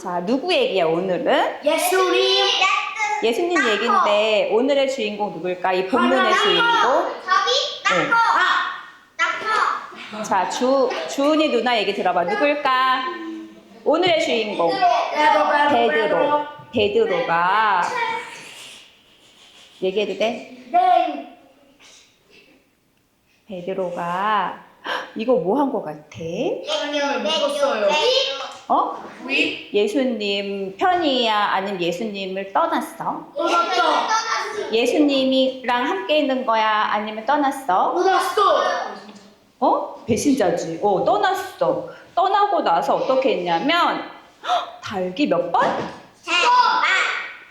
자, 누구 얘기야 오늘은? 예수님. 예수님 얘기인데 오늘의 주인공 누굴까? 이 본문의 주인공. 네. 자, 주은이 누나 얘기 들어봐. 누굴까? 오늘의 주인공. 베드로가 얘기해도 돼? 네. 베드로가 이거 뭐 한 거 같아? 먹었어요. 어? 위? 예수님 편이야? 아니면 예수님을 떠났어? 떠났어. 예수님이랑 함께 있는 거야? 아니면 떠났어? 떠났어. 어? 배신자지. 떠났어. 떠나고 나서 어떻게 했냐면 닭이 몇 번?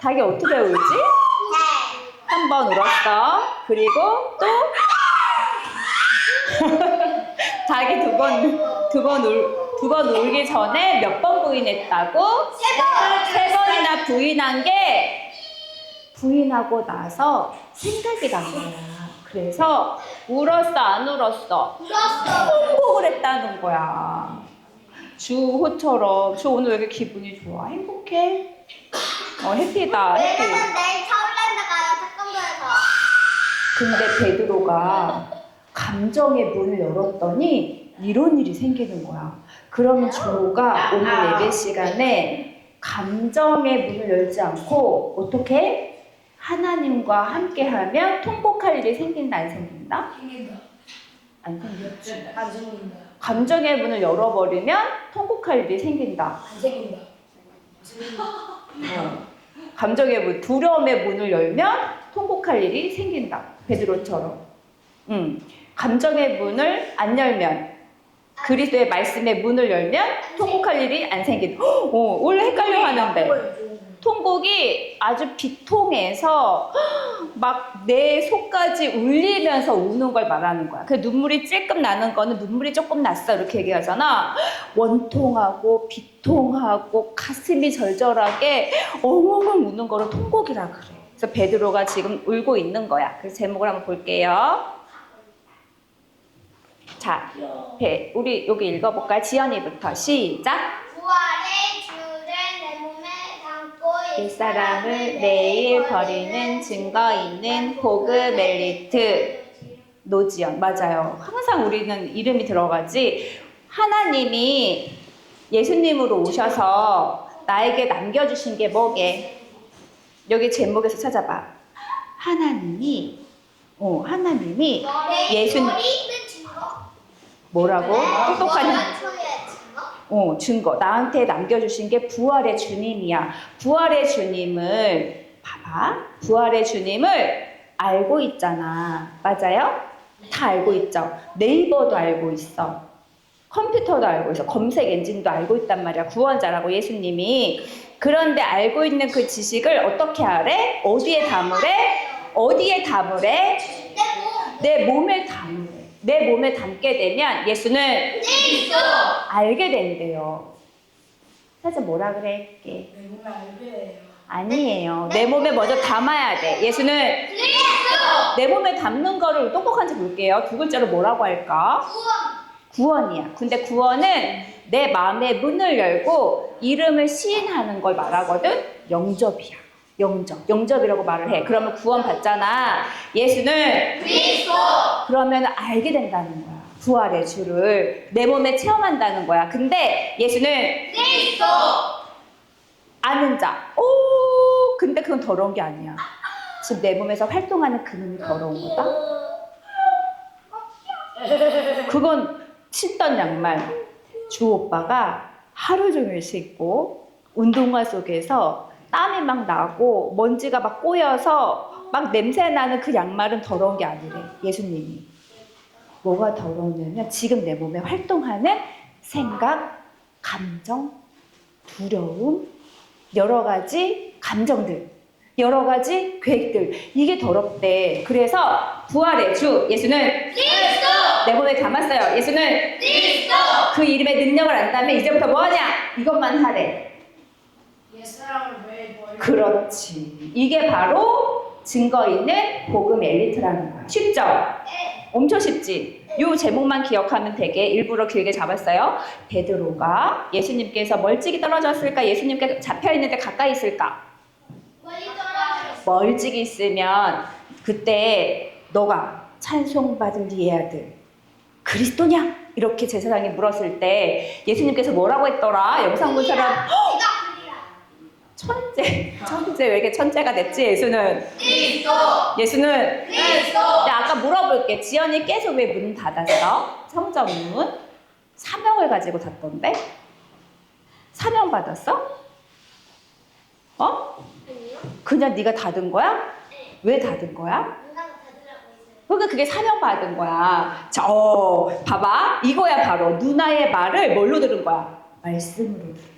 닭이 어떻게 울지? 한 번 울었어. 그리고 또 닭이 두 번 울기 전에 몇 번 부인했다고? 세 번이나 부인한 게 부인하고 나서 생각이 난 거야. 그래서 울었어, 안 울었어? 통곡을 했다는 거야. 주호처럼. 주 오늘 왜 이렇게 기분이 좋아? 행복해? 해피다, 해피. 근데 베드로가 감정의 문을 열었더니 이런 일이 생기는 거야. 그러면 주호가 오늘 예배 시간에 감정의 문을 열지 않고 어떻게? 하나님과 함께하면 통곡할 일이 생긴다, 안 생긴다? 생긴다. 안 생겼지. 안 생긴다. 감정의 문을 열어버리면 통곡할 일이 생긴다. 안 생긴다. 감정의 문, 두려움의 문을 열면 통곡할 일이 생긴다. 베드로처럼. 감정의 문을 안 열면, 그리스도의 말씀의 문을 열면 통곡할 일이 안 생긴다. 원래 헷갈려 하는데. 통곡이 아주 비통해서 막 내 속까지 울리면서 우는 걸 말하는 거야. 그 눈물이 찔끔 나는 거는 눈물이 조금 났어 이렇게 얘기하잖아. 원통하고 비통하고 가슴이 절절하게 엉엉 우는 거를 통곡이라 그래. 그래서 베드로가 지금 울고 있는 거야. 그래서 제목을 한번 볼게요. 자, 우리 여기 읽어볼까요? 지연이부터 시작. 부활의 주를 내 몸에 담고 옛사람을 매일 버리는 증거 있는 보그 멜리트 노지연. 맞아요. 항상 우리는 이름이 들어가지. 하나님이 예수님으로 오셔서 나에게 남겨주신 게 뭐게? 여기 제목에서 찾아봐. 하나님이 예수님 뭐라고? 똑똑한 증거. 나한테 남겨주신 게 부활의 주님이야. 부활의 주님을 봐봐. 부활의 주님을 알고 있잖아. 맞아요? 다 알고 있죠. 네이버도 알고 있어. 컴퓨터도 알고 있어. 검색 엔진도 알고 있단 말이야. 구원자라고 예수님이. 그런데 알고 있는 그 지식을 어떻게 하래? 어디에 담으래? 어디에 담으래? 내 몸에 담으래. 내 몸에 담게 되면 예수는 알게 된대요. 사실 뭐라 그랬게? 내 몸에 알게 해요. 아니에요. 내 몸에 먼저 담아야 돼. 예수는 내 몸에 담는 거를 똑똑한지 볼게요. 두 글자로 뭐라고 할까? 구원이야. 근데 구원은 내 마음의 문을 열고 이름을 시인하는 걸 말하거든. 영접이야. 영접이라고 말을 해. 그러면 구원 받잖아. 예수는 그러면 알게 된다는 거야. 부활의 주를 내 몸에 체험한다는 거야. 근데 예수는 아는 자. 근데 그건 더러운 게 아니야. 지금 내 몸에서 활동하는 그 놈이 더러운 거다. 그건 신던 양말 주 오빠가 하루 종일 신고 운동화 속에서 땀이 막 나고 먼지가 막 꼬여서 막 냄새 나는 그 양말은 더러운 게 아니래. 예수님이. 뭐가 더러우냐면 지금 내 몸에 활동하는 생각, 감정, 두려움, 여러 가지 감정들, 여러 가지 계획들. 이게 더럽대. 그래서 부활의 주 예수는 내 몸에 담았어요. 예수는 그 이름의 능력을 안다면 이제부터 뭐하냐? 이것만 하래. 옛사람을 매일 버리고. 그렇지. 이게 바로 증거 있는 복음 엘리트라는 거야. 쉽죠? 엄청 쉽지? 요 제목만 기억하면 되게 일부러 길게 잡았어요. 베드로가 예수님께서 멀찍이 떨어졌을까? 예수님께 잡혀있는데 가까이 있을까? 멀리 떨어져. 멀찍이 있으면 그때 너가 찬송받을 네 아들 그리스도냐? 이렇게 제사장이 물었을 때 예수님께서 뭐라고 했더라? 영상 본 사람 네가 그리라. 천재 왜 이렇게 천재가 됐지? 예수는 예수는 나 아까 물어볼게. 지연이 계속 왜 문 닫았어? 성전문 사명을 가지고 닫던데? 사명 받았어? 어? 아니요. 그냥 네가 닫은 거야? 왜 닫은 거야? 누나가 받으라고 했어요. 그러니까 그게 사명 받은 거야. 자, 봐봐. 이거야 바로 누나의 말을 뭘로 들은 거야? 말씀으로 들은 거야.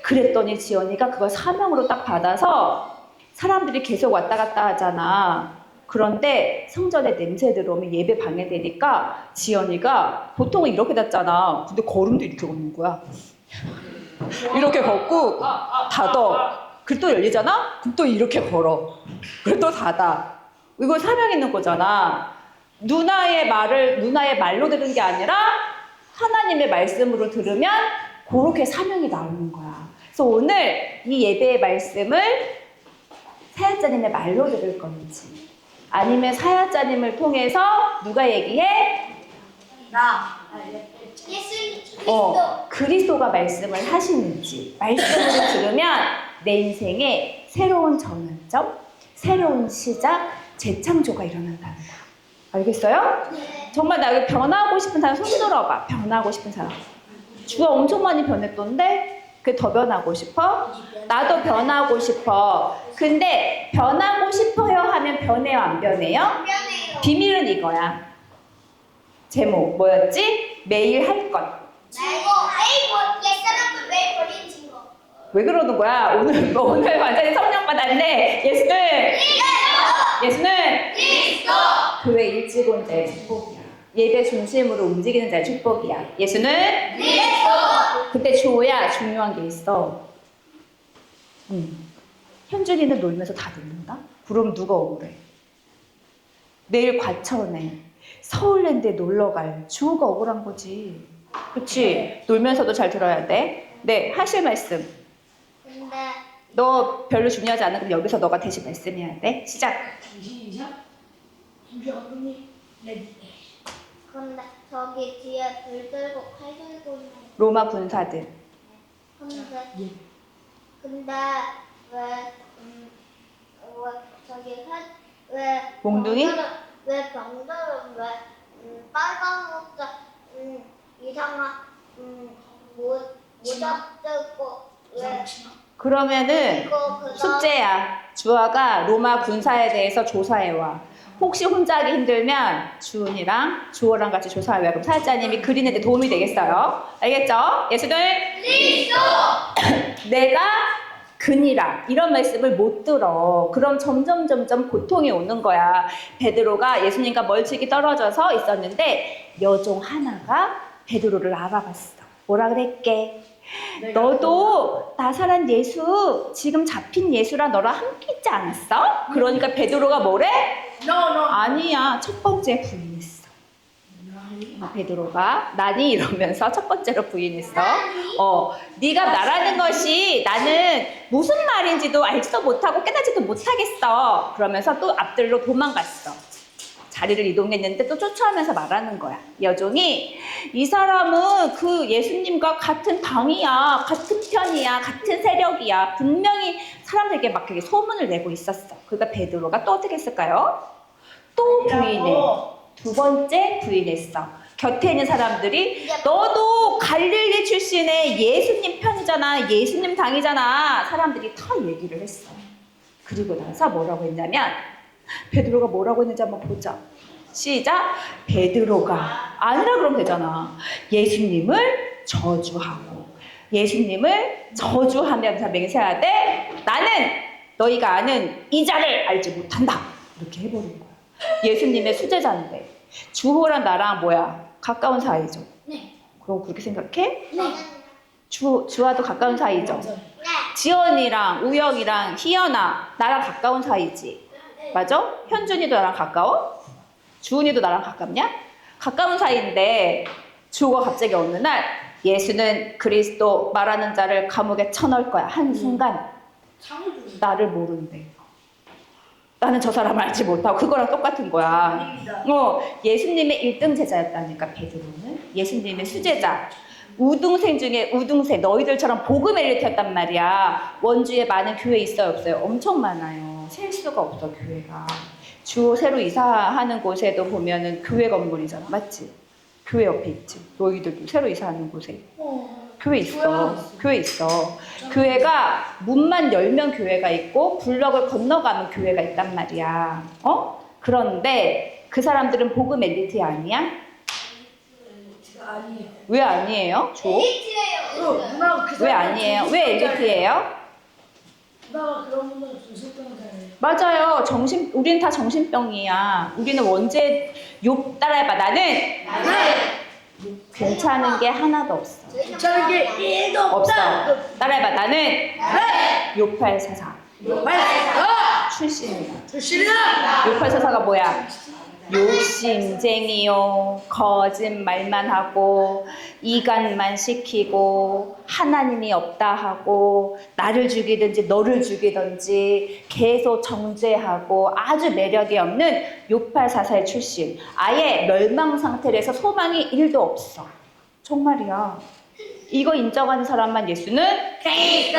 그랬더니 지연이가 그걸 사명으로 딱 받아서 사람들이 계속 왔다 갔다 하잖아. 그런데 성전에 냄새 들어오면 예배 방해되니까 지연이가 보통은 이렇게 닫잖아. 근데 걸음도 이렇게 걷는 거야. 이렇게 걷고 닫아. 그리고 또 열리잖아? 그럼 또 이렇게 걸어. 그리고 또 닫아. 이거 사명 있는 거잖아. 누나의 말로 들은 게 아니라 하나님의 말씀으로 들으면 그렇게 사명이 나오는 거야. 그래서 오늘 이 예배의 말씀을 사역자님의 말로 들을 건지 아니면 사역자님을 통해서 누가 얘기해? 예수님 그리스도. 그리스도가 말씀을 하시는지 말씀을 들으면 내 인생에 새로운 전환점, 새로운 시작, 재창조가 일어난다는 거. 알겠어요? 네. 정말 나 변하고 싶은 사람 손 들어봐. 변하고 싶은 사람. 주가 엄청 많이 변했던데? 그 더 변하고 싶어? 나도 변하고 싶어. 근데 변하고 싶어요 하면 변해요 안 변해요? 변해요. 비밀은 이거야. 제목 뭐였지? 매일 할 것. 옛사람을 매일 버리는 친구. 왜 그러는 거야? 오늘 완전히 성령 받았네. 예수는 교회 일찍 온 자의 축복이야. 예배 중심으로 움직이는 자의 축복이야. 예수는 근데 주호야 중요한 게 있어. 현준이는 놀면서 다 듣는다? 그럼 누가 억울해? 내일 과천에 서울랜드에 놀러갈 주호가 억울한 거지. 그치? 놀면서도 잘 들어야 돼. 네, 하실 말씀. 근데 너 별로 중요하지 않아. 그럼 여기서 너가 대신 말씀해야 돼. 시작. 근데 저기 뒤에 불 들고 칼 들고 있는. 로마 군사들. 근데 왜 저기 왜 몽둥이? 왜 병들은 왜 빨간 옷자 이상한 모자 쓰고 왜 그러면은 이거 그다음 숙제야. 주아가 로마 군사에 대해서 조사해와. 혹시 혼자 하기 힘들면 주은이랑 주호랑 같이 조사해와. 그럼 사역자님이 그리는데 도움이 되겠어요. 알겠죠? 예수들 내가 근이라 이런 말씀을 못 들어. 그럼 점점 고통이 오는 거야. 베드로가 예수님과 멀찍이 떨어져서 있었는데 여종 하나가 베드로를 알아봤어. 뭐라 그랬게? 너도 나사란 예수 지금 잡힌 예수랑 너랑 함께 있지 않았어? 그러니까 베드로가 뭐래? 아니야. 첫 번째 부인했어. 베드로가 나니 이러면서 첫 번째로 부인했어. 네가 말하는 것이 나는 무슨 말인지도 알지도 못하고 깨닫지도 못하겠어. 그러면서 또 앞들로 도망갔어. 자리를 이동했는데 또 쫓아오면서 말하는 거야. 여종이 이 사람은 그 예수님과 같은 당이야, 같은 편이야, 같은 세력이야. 분명히 사람들에게 막 그렇게 소문을 내고 있었어. 그러니까 베드로가 또 어떻게 했을까요? 또 부인해. 두 번째 부인했어. 곁에 있는 사람들이 너도 갈릴리 출신의 예수님 편이잖아, 예수님 당이잖아. 사람들이 다 얘기를 했어. 그리고 나서 뭐라고 했냐면 베드로가 뭐라고 했는지 한번 보자. 시작. 베드로가 아니라 그러면 되잖아. 예수님을 저주하고 예수님을 저주하면서 맹세해야 돼. 나는 너희가 아는 이 자를 알지 못한다. 이렇게 해버린 거야. 예수님의 수제자인데 주호랑 나랑 뭐야? 가까운 사이죠. 네. 그럼 그렇게 생각해? 네. 주와도 가까운 사이죠. 네. 지연이랑 우영이랑 희연아 나랑 가까운 사이지. 맞아? 현준이도 나랑 가까워? 주은이도 나랑 가깝냐? 가까운 사이인데 주호가 갑자기 어느 날 예수는 그리스도 말하는 자를 감옥에 쳐넣을 거야. 한순간 창조주. 나를 모른대. 나는 저 사람을 알지 못하고 그거랑 똑같은 거야. 아닙니다. 예수님의 1등 제자였다니까 베드로는. 예수님의 수제자. 우등생 중에 우등생. 너희들처럼 복음 엘리트였단 말이야. 원주에 많은 교회 있어요 없어요? 엄청 많아요. 셀 수가 없어 교회가. 주 새로 이사하는 곳에도 보면은 교회 건물이잖아. 맞지? 교회 옆에 있지. 너희들도 새로 이사하는 곳에. 교회 있어. 교회 있어. 교회가 문만 열면 교회가 있고 블럭을 건너가면 교회가 있단 말이야. 그런데 그 사람들은 복음 엘리트 아니야? 제가 아니에요. 왜 아니에요? 조? 엘리트예요. 누나가 그 왜 아니에요? 왜 엘리트예요? 누나가 그런 분은 정신병자예요. 맞아요. 우리는 다 정신병이야. 우리는 따라해봐. 나는 괜찮은 게 하나도 없어. 괜찮은 게 1도 없어. 없다. 따라해봐. 나는 요팔사사 출신이야. 출신이다. 요팔사사가 뭐야? 욕심쟁이요, 거짓말만 하고, 이간만 시키고, 하나님이 없다 하고, 나를 죽이든지 너를 죽이든지 계속 정죄하고 아주 매력이 없는 요팔사사의 출신. 아예 멸망 상태에서 소망이 1도 없어. 정말이야. 이거 인정하는 사람만 예수는 그리스도.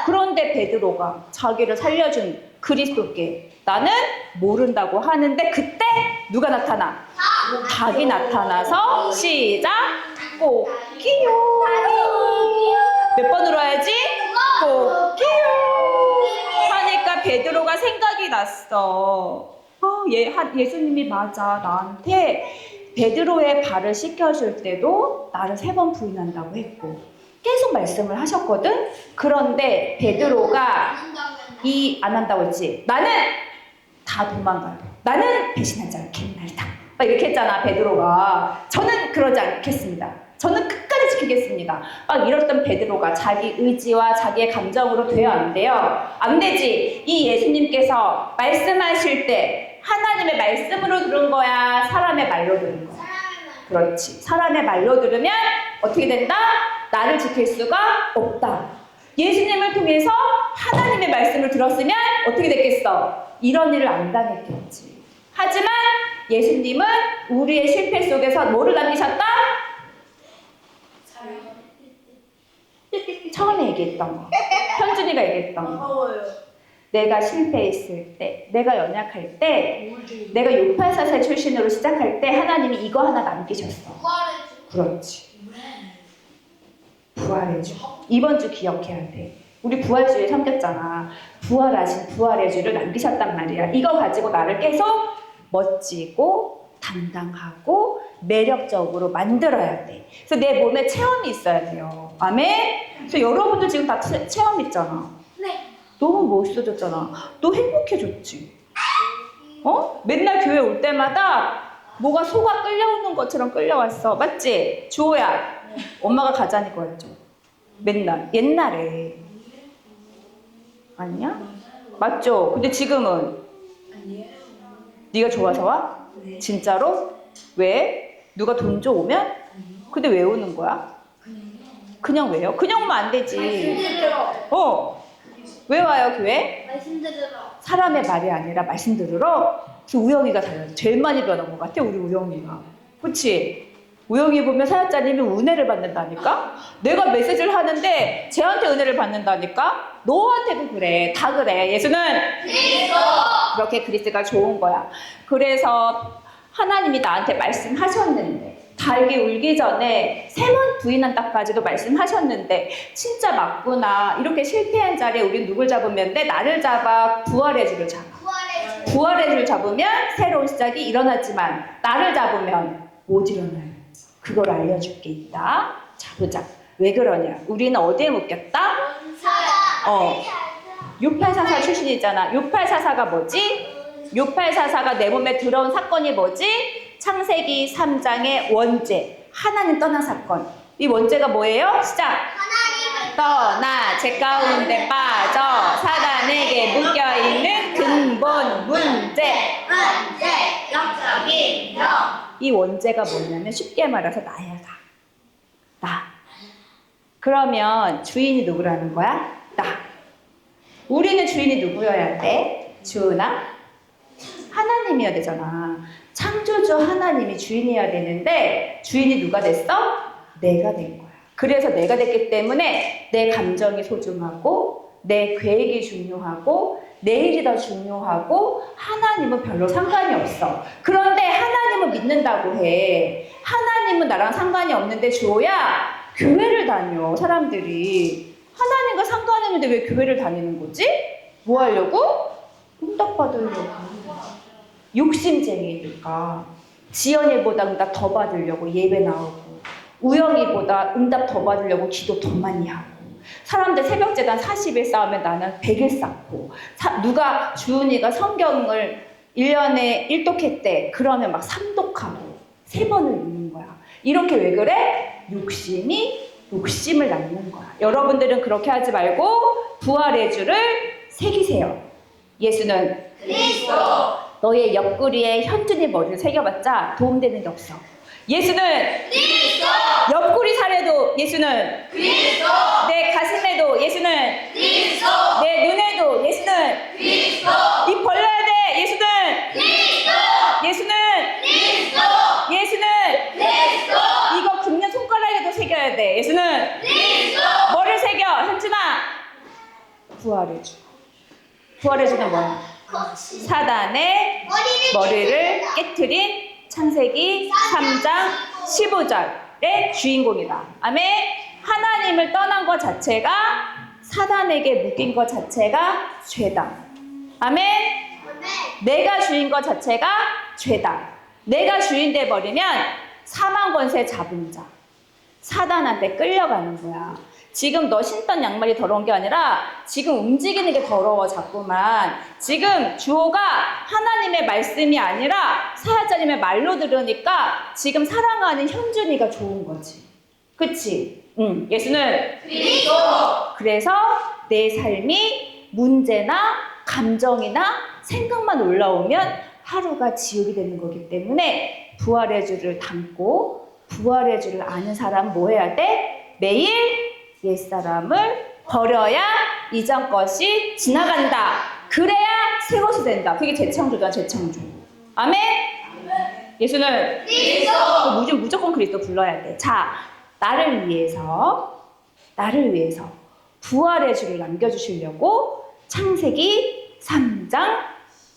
그런데 베드로가 자기를 살려준 그리스도께 나는 모른다고 하는데 그때 누가 나타나? 닭이 나타나서 시작! 꼬끼요. 몇 번으로 해야지? 꼬끼요. 하니까 베드로가 생각이 났어. 예수님이 맞아. 나한테 베드로의 발을 씻겨줄 때도 나를 3번 부인한다고 했고 계속 말씀을 하셨거든. 그런데 베드로가 안 한다고 했지. 나는 다 도망가요. 나는 배신하지 않겠나이다. 막 이렇게 했잖아 베드로가. 저는 그러지 않겠습니다. 저는 끝까지 지키겠습니다. 막 이랬던 베드로가 자기 의지와 자기의 감정으로 돼요 안 돼요? 안 되지. 이 예수님께서 말씀하실 때 하나님의 말씀으로 들은 거야? 사람의 말로 들은 거야? 그렇지. 사람의 말로 들으면 어떻게 된다? 나를 지킬 수가 없다. 예수님을 통해서 하나님의 말씀을 들었으면 어떻게 됐겠어? 이런 일을 안 당했겠지. 하지만 예수님은 우리의 실패 속에서 뭐를 남기셨다? 처음에 얘기했던 거. 현준이가 얘기했던 거. 아까워요. 내가 실패했을 때, 내가 연약할 때, 우울증이. 내가 요팔사사 출신으로 시작할 때 하나님이 이거 하나 남기셨어. 부활해주. 그렇지. 부활해주. 이번 주 기억해야 돼. 우리 부활주에 섬겼잖아. 부활하신 부활의 주를 남기셨단 말이야. 이거 가지고 나를 계속 멋지고 당당하고 매력적으로 만들어야 돼. 그래서 내 몸에 체험이 있어야 돼요. 아멘? 그래서 여러분들 지금 다 체험 있잖아. 네. 너무 멋있어졌잖아. 너 행복해졌지? 맨날 교회 올 때마다 뭐가 소가 끌려오는 것처럼 끌려왔어. 맞지? 주호야, 엄마가 가자니까 했죠. 맨날. 옛날에. 아니야? 맞죠? 근데 지금은 아니에요. 네가 좋아서 와? 네. 진짜로? 왜? 누가 돈 줘 오면? 근데 왜 오는 거야? 그냥 왜요? 그냥 오면 안 되지. 들어. 왜 와요 교회? 말씀 들으러. 사람의 말이 아니라 말씀 들으러. 그래서 우영이가 달라요. 제일 많이 변한 것 같아 우리 우영이가. 그치? 우영이 보면 사역자님이 은혜를 받는다니까? 내가 메시지를 하는데 쟤한테 은혜를 받는다니까? 너한테도 그래. 다 그래. 예수는 그리스도. 그렇게 그리스가 좋은 거야. 그래서 하나님이 나한테 말씀하셨는데 달기 울기 전에 3번 부인한다까지도 말씀하셨는데 진짜 맞구나. 이렇게 실패한 자리에 우리 누굴 잡으면 돼? 나를 잡아. 부활의 주를 잡아. 부활해주. 부활의 주를 잡으면 새로운 시작이 일어나지만 나를 잡으면 못 일어나요. 그걸 알려줄 게 있다. 자 보자. 왜 그러냐? 우리는 어디에 묶였다? 사다. 요팔사사 출신이잖아. 요팔사사가 뭐지? 요팔사사가 내 몸에 들어온 사건이 뭐지? 창세기 3장의 원죄. 하나님 떠난 사건. 이 원죄가 뭐예요? 시작. 하나님을 떠나 죄 가운데 빠져 사단에게 묶여있는 근본 문제. 문제. 역적인 영. 이 원죄가 뭐냐면 쉽게 말해서 나야, 나. 그러면 주인이 누구라는 거야? 나. 우리는 주인이 누구여야 돼? 주은아? 하나님이어야 되잖아. 창조주 하나님이 주인이어야 되는데 주인이 누가 됐어? 내가 된 거야. 그래서 내가 됐기 때문에 내 감정이 소중하고 내 계획이 중요하고 내 일이 더 중요하고 하나님은 별로 상관이 없어. 그런데 하나님은 믿는다고 해. 하나님은 나랑 상관이 없는데 주호야 교회를 다녀 사람들이. 하나님과 상관이 없는데 왜 교회를 다니는 거지? 뭐 하려고? 응답 받으려고. 욕심쟁이니까. 지연이보다 응답 더 받으려고 예배 나오고 우영이보다 응답 더 받으려고 기도 더 많이 하고 사람들 새벽재단 40일 쌓으면 나는 100일 쌓고 누가 주은이가 성경을 1년에 1독했대. 그러면 막 3독하고 3번을 읽는 거야. 이렇게 왜 그래? 욕심을 낳는 거야. 여러분들은 그렇게 하지 말고 부활의 줄을 새기세요. 예수는 그리스도. 너의 옆구리에 현준이 머리를 새겨봤자 도움되는 게 없어. 예수는 그리스도. 옆구리 살에도 예수는 그리스도. 내 가슴에도 예수는 그리스도. 내 눈에도 예수는 그리스도. 입 벌려야 돼. 예수는 그리스도. 예수는 그리스도. 예수는 그리스도. 이거 긁는 손가락에도 새겨야 돼. 예수는 그리스도. 뭐를 새겨? 현준아 부활의 주. 부활의 주는 뭐야? 사단의 머리를 깨트린 창세기 3장 15절의 주인공이다. 아멘. 하나님을 떠난 것 자체가 사단에게 묶인 것 자체가 죄다. 아멘. 내가 주인 것 자체가 죄다. 내가 주인 돼 버리면 사망 권세 잡은 자 사단한테 끌려가는 거야. 지금 너 신던 양말이 더러운 게 아니라 지금 움직이는 게 더러워 자꾸만. 지금 주호가 하나님의 말씀이 아니라 사야자님의 말로 들으니까 지금 사랑하는 현준이가 좋은 거지. 그치? 응. 예수는 그리스도. 그래서 내 삶이 문제나 감정이나 생각만 올라오면 하루가 지옥이 되는 거기 때문에 부활의 주를 담고 부활의 주를 아는 사람 뭐 해야 돼? 매일 옛사람을 버려야 이전 것이 지나간다. 그래야 새 것이 된다. 그게 재창조다. 재창조. 아멘? 예수는 그리스도. 무조건 그리스도 불러야 돼. 자, 나를 위해서 부활의 주를 남겨주시려고 창세기 3장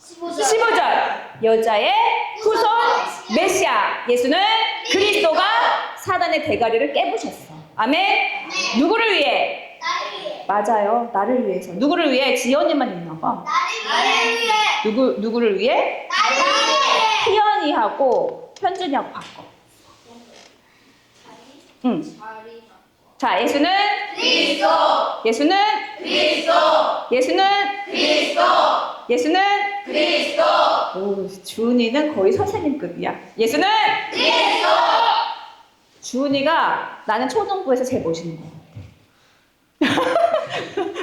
15절 여자의 후손 메시아 예수는 그리스도가 사단의 대가리를 깨부셨어. 아멘. 누구를 위해? 나를 위해. 맞아요. 나를 위해서. 누구를 위해? 지연이만 있나 봐. 나를 위해. 누구를 위해? 나를 위해. 희연이하고 현준이하고 바꿔. 응. 자, 예수는 그리스도. 예수는 그리스도. 예수는 그리스도. 예수는 그리스도. 오, 주은이는 거의 선생님급이야. 예수는 그리스도. 주은이가 나는 초등부에서 제일 멋있는 거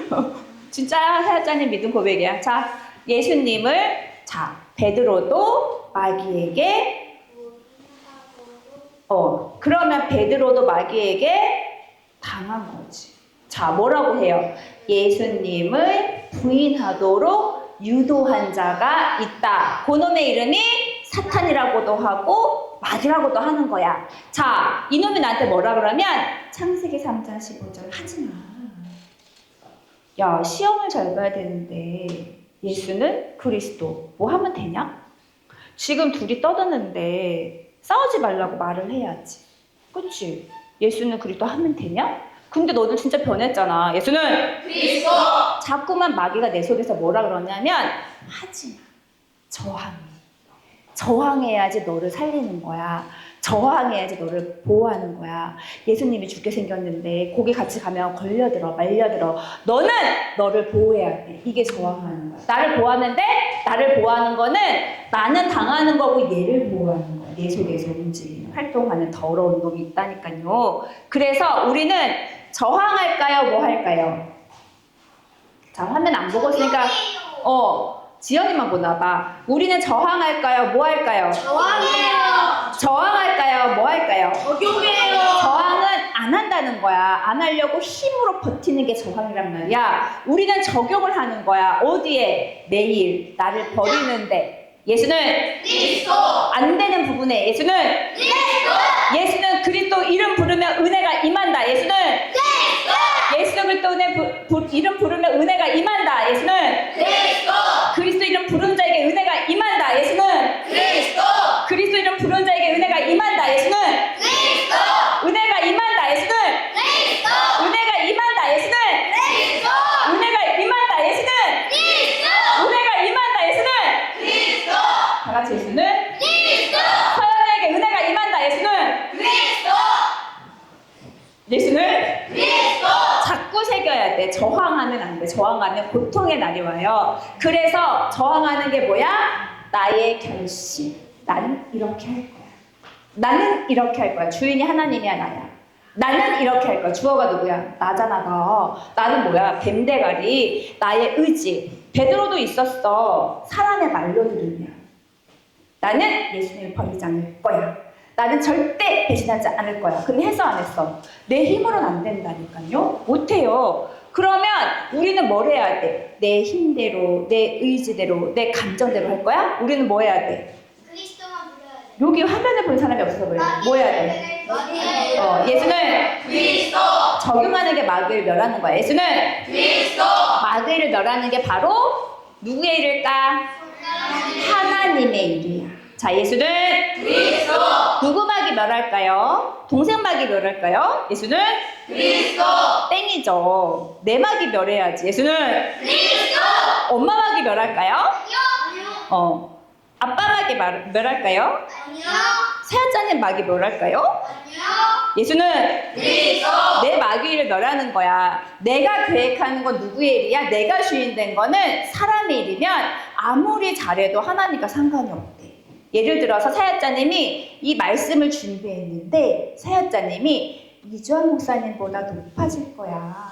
같아. 진짜 사자님 믿음 고백이야. 자, 예수님을 베드로도 마귀에게 그러면 베드로도 마귀에게 당한 거지. 자, 뭐라고 해요? 예수님을 부인하도록 유도한 자가 있다. 그놈의 이름이 사탄이라고도 하고 마귀라고도 하는 거야. 자, 이놈이 나한테 뭐라 그러면 창세기 3장 15절 하지 마. 야, 시험을 잘 봐야 되는데 예수는 그리스도 뭐 하면 되냐? 지금 둘이 떠드는데 싸우지 말라고 말을 해야지. 그치? 예수는 그리스도 하면 되냐? 근데 너도 진짜 변했잖아. 예수는 그리스도. 자꾸만 마귀가 내 속에서 뭐라 그러냐면 하지 마. 저항해야지 너를 살리는 거야. 저항해야지 너를 보호하는 거야. 예수님이 죽게 생겼는데 거기 같이 가면 걸려들어 말려들어. 너는 너를 보호해야 돼. 이게 저항하는 거야. 나를 보호하는데 나를 보호하는 거는 나는 당하는 거고 얘를 보호하는 거야. 내 속에서 움직이는 활동하는 더러운 놈이 있다니까요. 그래서 우리는 저항할까요? 뭐 할까요? 자, 화면 안 보고 있으니까 지연이만 보나 봐. 우리는 저항할까요? 뭐 할까요? 저항해요. 저항할까요? 뭐 할까요? 적용해요. 저항은 안 한다는 거야. 안 하려고 힘으로 버티는 게 저항이란 말이야. 우리는 적용을 하는 거야. 어디에? 매일 나를 버리는데. 예수는 그리스도. 안 되는 부분에 예수는 그리스도. 예수는 그리스도 이름 부르면 은혜가 임한다. 예수는 그리스도. 예수 그리스도 이름 부르면 은혜가 임한다. 예수는 그리스도. 그리스도 이름 부른 자에게 은혜가 임한다. 예수는 그리스도. 그리스도 이름 부른 자에게 은혜가 임한다. 예수는 그리스도. 은혜가 임한다. 예수는 그리스도. 은혜가 임한다. 예수는 그리스도. 은혜가 임한다. 예수는 그리스도. 은혜가 임한다. 예수는 그리스도. 다 같이 예수는 그리스도. 서연에게 은혜가 임한다. 예수는 그리스도. 예수는 그리스도. 자꾸 새겨야 돼. 저항하면 안 돼. 저항하면 고통의 날이 와요. 그래서 저항하는 게 뭐야? 나의 결심. 나는 이렇게 할 거야. 나는 이렇게 할 거야. 주인이 하나님이야, 나야. 나는 이렇게 할 거야. 주어가 누구야? 나잖아, 나. 나는 뭐야? 뱀대가리. 나의 의지. 베드로도 있었어. 사람의 말로 들으면. 나는 예수님을 버리지 않을 거야. 나는 절대 배신하지 않을 거야. 근데 했어, 안 했어? 내 힘으로는 안 된다니까요. 못해요. 그러면 우리는 뭘 해야 돼? 내 힘대로, 내 의지대로, 내 감정대로 할 거야? 우리는 뭐 해야 돼? 그리스도만 불러야 돼. 여기 화면을 본 사람이 없어서 그래. 뭐 해야 돼? 예수는 그리스도. 적용하는 게 마귀를 멸하는 거야. 예수는 그리스도. 마귀를 멸하는 게 바로 누구의 일일까? 하나님의 일이야. 자, 예수는 그리스도. 누구 마귀 멸할까요? 동생 마귀 멸할까요? 예수는 그리스도. 땡이죠. 내 마귀 멸해야지. 예수는 그리스도. 엄마 마귀 멸할까요? 아니요. 아빠 마귀 멸할까요? 아니요. 세아자님 마귀 멸할까요? 아니요. 예수는 그리스도. 내 마귀를 멸하는 거야. 내가 계획하는 건 누구의 일이야? 내가 주인된 거는 사람의 일이면 아무리 잘해도 하나님과 상관이 없대. 예를 들어서 사역자님이 이 말씀을 준비했는데 사역자님이 이주환 목사님보다 높아질 거야.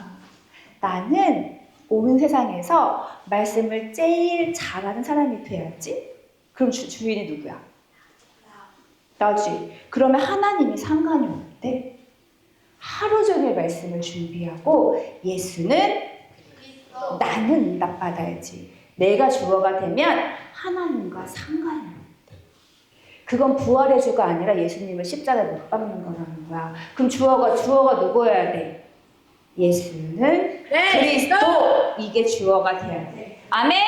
나는 온 세상에서 말씀을 제일 잘하는 사람이 돼야지. 그럼 주인이 누구야? 나지. 그러면 하나님이 상관이 없대. 하루 종일 말씀을 준비하고 예수는 나는 응답받아야지. 내가 주어가 되면 하나님과 상관이 없대. 그건 부활의 주가 아니라 예수님을 십자가에 못 박는 거라는 거야. 그럼 주어가 누구여야 돼? 예수는 그리스도. 이게 주어가 돼야 돼. 아멘?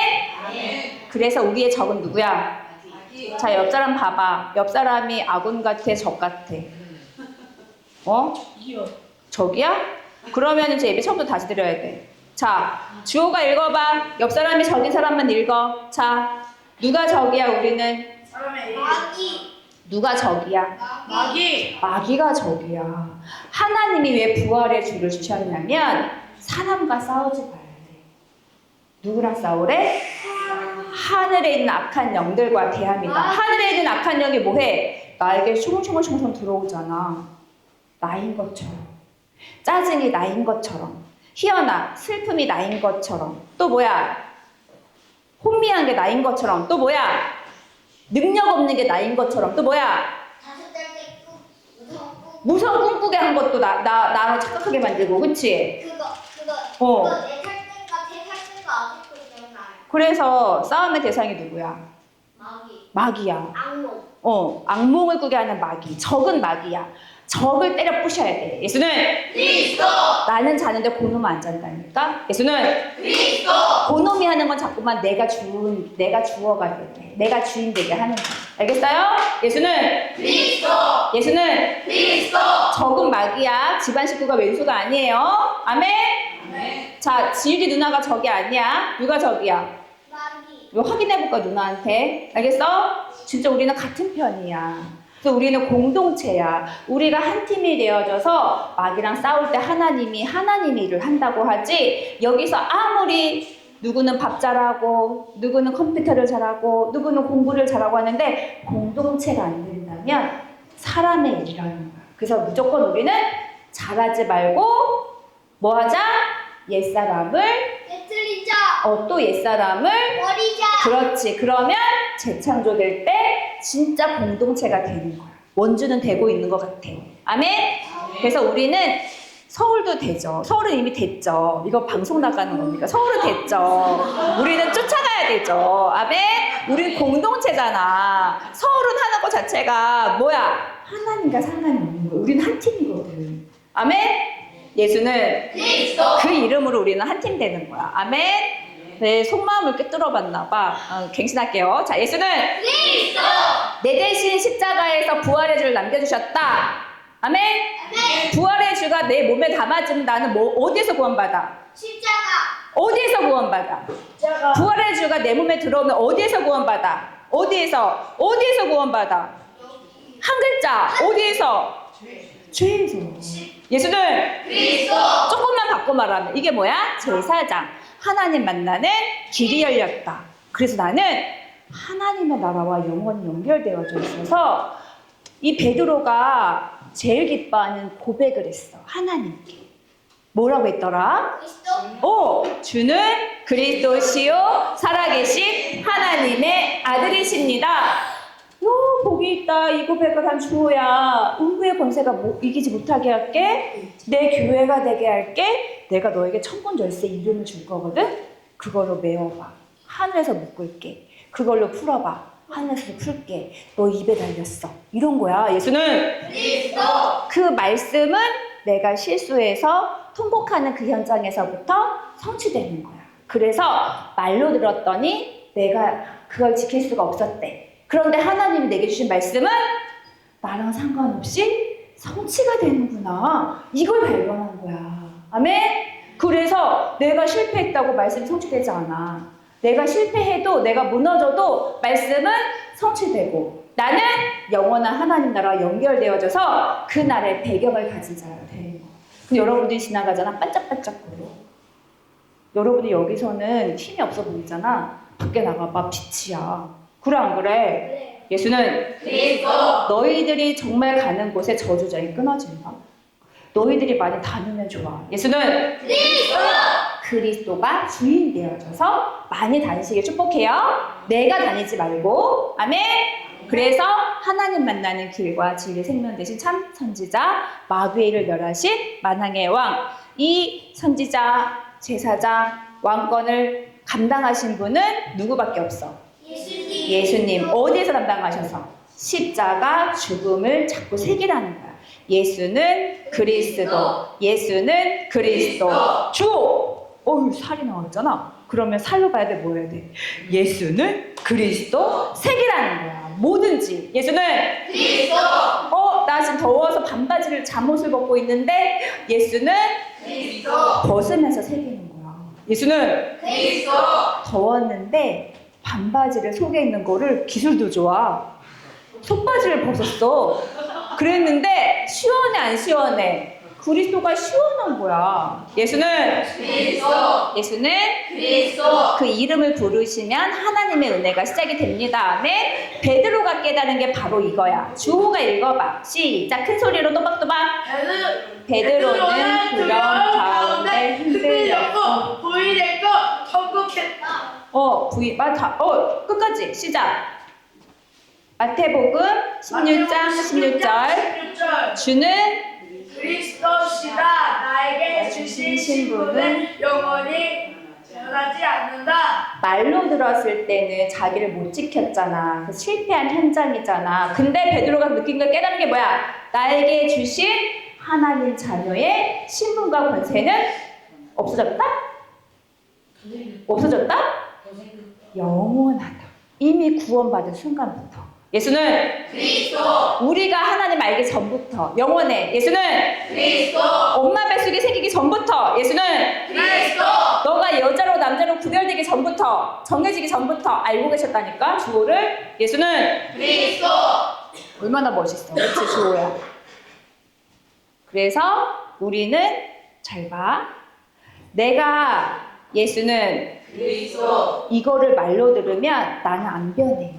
그래서 우리의 적은 누구야? 자, 옆 사람 봐봐. 옆 사람이 아군 같아, 적 같아? 적이야? 그러면 이제 예배 처음부터 다시 드려야 돼. 자, 주호가 읽어봐. 옆 사람이 적인 사람만 읽어. 자, 누가 적이야, 우리는? 마귀. 누가 적이야? 마귀. 마귀가 적이야. 하나님이 왜 부활의 주를 주셨냐면 사람과 싸우지 말래. 누구랑 싸우래? 하늘에 있는 악한 영들과 대함이다. 하늘에 있는 악한 영이 뭐해? 나에게 숑숑숑숑 들어오잖아. 나인 것처럼. 짜증이 나인 것처럼. 희연아, 슬픔이 나인 것처럼. 또 뭐야? 혼미한 게 나인 것처럼. 또 뭐야? 능력 없는 게 나인 것처럼. 또 뭐야? 다섯 달때 무서운 꿈꾸게 한 것도 나로 착각하게 만들고, 그치? 그거 4살 때인가 3살 때인가 아직도 기억나요. 그래서 싸움의 대상이 누구야? 마귀. 마귀야. 악몽. 악몽을 꾸게 하는 마귀. 적은 마귀야. 적을 때려 부셔야 돼. 예수는 그리스도. 나는 자는데 고놈 안 잔다니까? 예수는 그리스도. 고놈이 하는 건 자꾸만 내가 주어가 되게, 내가 주인 되게 하는 거야. 알겠어요? 예수는 그리스도. 예수는 그리스도. 적은 마귀야. 집안 식구가 왼수가 아니에요. 아멘? 자, 지율이 누나가 적이 아니야. 누가 적이야? 마귀. 이거 확인해볼까, 누나한테? 알겠어? 진짜 우리는 같은 편이야. 그래서 우리는 공동체야. 우리가 한 팀이 되어져서 마귀랑 싸울 때 하나님이 일을 한다고 하지, 여기서 아무리 누구는 밥 잘하고 누구는 컴퓨터를 잘하고 누구는 공부를 잘하고 하는데 공동체가 안 된다면 사람의 일이라는 거야. 그래서 무조건 우리는 잘하지 말고 뭐 하자? 옛사람을 깨틀리자. 또 옛사람을 버리자. 그렇지. 그러면 재창조될 때 진짜 공동체가 되는 거야. 원주는 되고 있는 것 같아. 아멘? 그래서 우리는 서울도 되죠. 서울은 이미 됐죠. 이거 방송 나가는 겁니까? 서울은 됐죠. 우리는 쫓아가야 되죠. 아멘? 우린 공동체잖아. 서울은 하는 것 자체가 뭐야? 하나님과 상관이 없는 거야. 우리는 한 팀이거든. 아멘? 예수는 그 이름으로 우리는 한 팀 되는 거야. 아멘? 네, 속마음을 꿰뚫어봤나 봐. 갱신할게요. 자, 예수는 내 대신 십자가에서 부활의 주를 남겨주셨다. 아멘? 부활의 주가 내 몸에 담아지면 나는 어디에서 구원받아? 십자가. 어디에서 구원받아? 십자가. 부활의 주가 내 몸에 들어오면 어디에서 구원받아? 어디에서 구원받아? 한 글자. 어디에서? 죄에서. 예수는 조금만 바꿔 말하면 이게 뭐야? 제사장. 하나님 만나는 길이 열렸다. 그래서 나는 하나님의 나라와 영원히 연결되어져 있어서 이 베드로가 제일 기뻐하는 고백을 했어. 하나님께. 뭐라고 했더라? 주는 그리스도시요 살아계신 하나님의 아들이십니다. 복이 있다. 이 고백을 한 주호야. 음부의 권세가 이기지 못하게 할게. 내 교회가 되게 할게. 내가 너에게 천군 열쇠 이름을 줄 거거든. 그걸로 메워봐. 하늘에서 묶을게. 그걸로 풀어봐. 하늘에서 풀게. 너 입에 달렸어. 이런 거야. 예수는 그 말씀은 내가 실수해서 통곡하는 그 현장에서부터 성취되는 거야. 그래서 말로 들었더니 내가 그걸 지킬 수가 없었대. 그런데 하나님이 내게 주신 말씀은 나랑 상관없이 성취가 되는구나. 이걸 발견한 거야. 아멘? 그래서 내가 실패했다고 말씀이 성취되지 않아. 내가 실패해도 내가 무너져도 말씀은 성취되고 나는 영원한 하나님 나라와 연결되어져서 그 나라의 배경을 가진 자가 되는 거야. 근데 여러분들이 지나가잖아. 반짝반짝거려. 여러분이 여기서는 힘이 없어 보이잖아. 밖에 나가봐. 빛이야. 그래 안 그래? 예수는 너희들이 정말 가는 곳에 저주자에 끊어진다. 너희들이 많이 다니면 좋아. 예수는 그리스도가 주인 되어져서 많이 다니시길 축복해요. 내가 다니지 말고. 아멘. 그래서 하나님 만나는 길과 진리 생명 되신 참 선지자 마귀를 멸하신 만왕의 왕. 이 선지자, 제사장, 왕권을 감당하신 분은 누구밖에 없어? 예수님. 어디에서 담당하셔서? 십자가 죽음을 자꾸 새기라는 거야. 예수는 그리스도. 예수는 그리스도. 주! 살이 나왔잖아. 그러면 살로 봐야 돼? 뭐 해야 돼? 예수는 그리스도 새기라는 거야. 뭐든지. 예수는 그리스도. 나 지금 더워서 반바지를 잠옷을 벗고 있는데 예수는 그리스도. 벗으면서 새기는 거야. 예수는 그리스도. 더웠는데 반바지를 속에 있는 거를 기술도 좋아. 속바지를 벗었어. 그랬는데 시원해 안 시원해? 그리스도가 시원한 거야. 예수는 그리스도. 예수는 그리스도. 그 이름을 부르시면 하나님의 은혜가 시작이 됩니다. 아멘. 베드로가 깨달은 게 바로 이거야. 주호가 읽어봐. 시작. 큰 소리로 또박또박. 베드로는 구름 가운데 흔들렸고 부이 됐고 천국했다. 끝까지 시작. 마태복음 16장 16절. 주는 그리스도시다. 나에게 주신 신분은 영원히 변하지 않는다. 말로 들었을 때는 자기를 못 지켰잖아. 그래서 실패한 현장이잖아. 근데 베드로가 느낀 걸 깨달은 게 뭐야? 나에게 주신 하나님 자녀의 신분과 권세는 없어졌다? 없어졌다? 영원하다. 이미 구원받은 순간부터. 예수는 그리스도. 우리가 하나님 알기 전부터 영원해. 예수는 그리스도. 엄마 뱃속에 생기기 전부터. 예수는 그리스도. 너가 여자로 남자로 구별되기 전부터, 정해지기 전부터 알고 계셨다니까. 주호를. 예수는 그리스도. 얼마나 멋있어. 그렇지 주호야. 그래서 우리는 잘 봐. 내가 예수는 그리스도. 이거를 말로 들으면 나는 안 변해.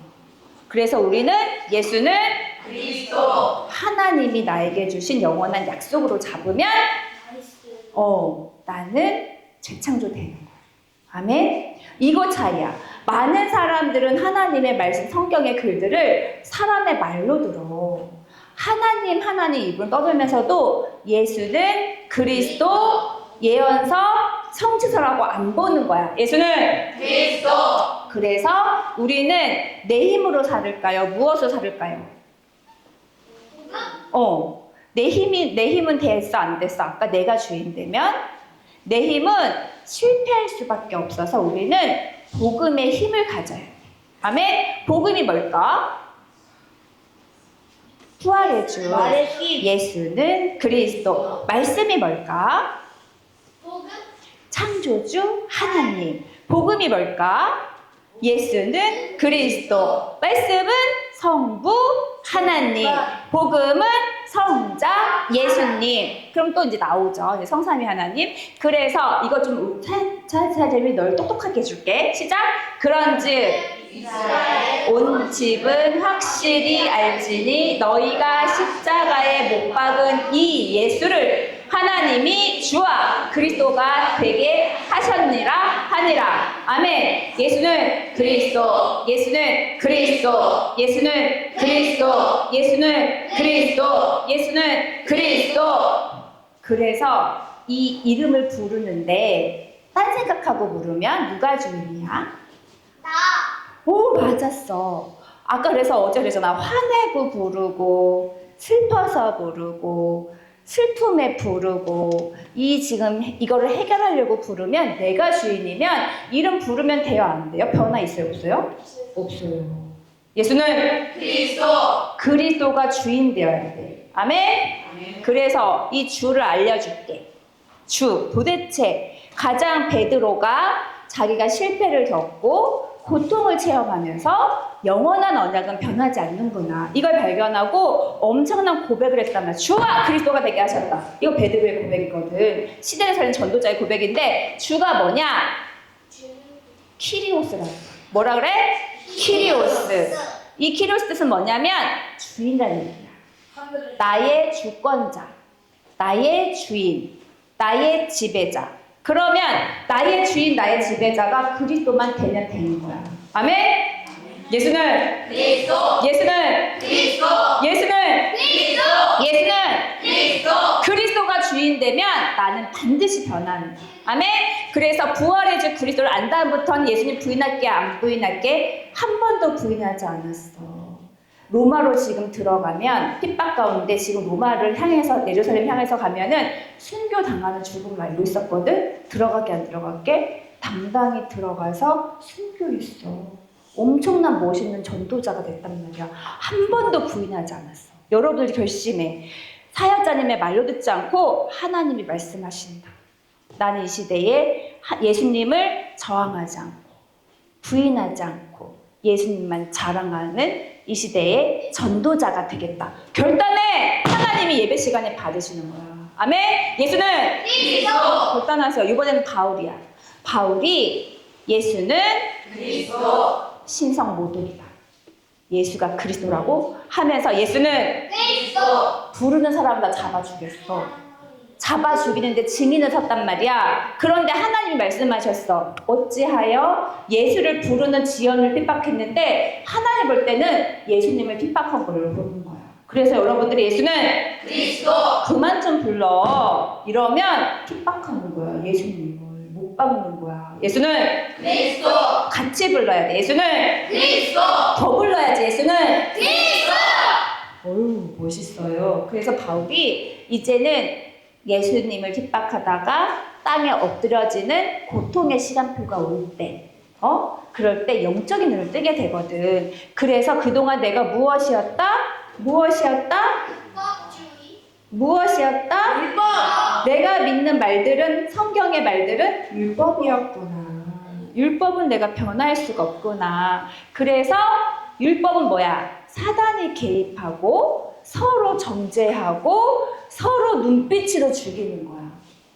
그래서 우리는 예수는 그리스도. 하나님이 나에게 주신 영원한 약속으로 잡으면 나는 재창조되는 거야. 아멘? 이거 차이야. 많은 사람들은 하나님의 말씀, 성경의 글들을 사람의 말로 들어. 하나님 입을 떠들면서도 예수는 그리스도, 예언서, 성취서라고 안 보는 거야. 예수는 그리스도. 그래서 우리는 내 힘으로 살을까요? 무엇으로 살을까요? 내 힘은 됐어, 안 됐어? 아까 내가 주인 되면 내 힘은 실패할 수밖에 없어서 우리는 복음의 힘을 가져야 돼. 아멘? 복음이 뭘까? 부활의 주 말의 힘. 예수는 그리스도. 말씀이 뭘까? 복음 창조주 하나님. 복음이 뭘까? 예수는 그리스도. 말씀은 성부 하나님. 복음은 성자 예수님. 그럼 또 이제 나오죠. 이제 성삼위 하나님. 그래서 이거 좀 차차차차미 널 똑똑하게 해줄게. 시작. 그런즉 온 집은 확실히 알지니 너희가 십자가에 못 박은 이 예수를 하나님이 주와 그리스도가 되게 하니라. 아멘. 예수는 그리스도, 예수는 그리스도, 예수는 그리스도, 예수는 그리스도, 예수는 그리스도. 그래서 이 이름을 부르는데 딴 생각하고 부르면 누가 주인이야? 나 오, 맞았어. 아까 그래서 어제 그랬잖아. 화내고 부르고, 슬퍼서 부르고, 슬픔에 부르고, 지금 이거를 해결하려고 부르면 내가 주인이면 이름 부르면 돼요, 안 돼요? 변화 있어요, 없어요? 없어요. 예수는 그리스도가 주인 되어야 돼. 아멘? 그래서 이 주를 알려줄게. 도대체 가장 베드로가 자기가 실패를 겪고 고통을 체험하면서 영원한 언약은 변하지 않는구나. 이걸 발견하고 엄청난 고백을 했단 말이야. 주와 그리스도가 되게 하셨다. 이거 베드로의 고백이거든. 시대를 살린 전도자의 고백인데 주가 뭐냐? 키리오스라고. 뭐라 그래? 키리오스. 이 키리오스 뜻은 뭐냐면 주인이라는 얘기야. 나의 주권자, 나의 주인, 나의 지배자. 그러면 나의 주인, 나의 지배자가 그리스도만 되면 되는 거야. 아멘? 예수는 그리스도. 예수는 그리스도. 예수는 그리스도. 예수는 그리스도. 그리스도가 주인 되면 나는 반드시 변하는 거야. 아멘? 그래서 부활의 주 그리스도를 안 다음부터는 예수님 부인할게 안 부인할게 한 번도 부인하지 않았어. 로마로 지금 들어가면 핍박 가운데 지금 로마를 향해서 예루살렘 향해서 가면은 순교 당하는 죽음을 알고 있었거든. 들어가게 안 들어갈게 당당히 들어가서 순교했어. 엄청난 멋있는 전도자가 됐단 말이야. 한 번도 부인하지 않았어. 여러분들이 결심해. 사역자님의 말로 듣지 않고 하나님이 말씀하신다. 나는 이 시대에 예수님을 저항하지 않고 부인하지 않고 예수님만 자랑하는 이 시대의 전도자가 되겠다. 결단해! 하나님이 예배 시간에 받으시는 거야. 아멘? 예수는 그리스도. 결단하세요. 이번에는 바울이야. 바울이 예수는 그리스도. 신성 모독이다. 예수가 그리스도라고 하면서 예수는 그리스도. 부르는 사람 다 잡아 죽였어. 잡아 죽이는데 증인을 섰단 말이야. 그런데 하나님이 말씀하셨어. 어찌하여 예수를 부르는 지연을 핍박했는데 하나님 볼 때는 예수님을 핍박한 걸 보는 거야. 그래서 여러분들이 예수는 그리스도. 그만 좀 불러 이러면 핍박하는 거야. 예수님을 못 박는 거야. 예수는 그리스도. 같이 불러야 돼. 예수는 그리스도. 더 불러야지. 예수는 그리스도. 어휴 멋있어요. 그래서 바울이 이제는 예수님을 핍박하다가 땅에 엎드려지는 고통의 시간표가 올 때, 그럴 때 영적인 눈을 뜨게 되거든. 그래서 그동안 내가 무엇이었다? 무엇이었다? 율법. 내가 믿는 말들은, 성경의 말들은 율법이었구나. 율법은 내가 변할 수가 없구나. 그래서 율법은 뭐야? 사단이 개입하고 서로 정죄하고 서로 눈빛으로 죽이는 거야.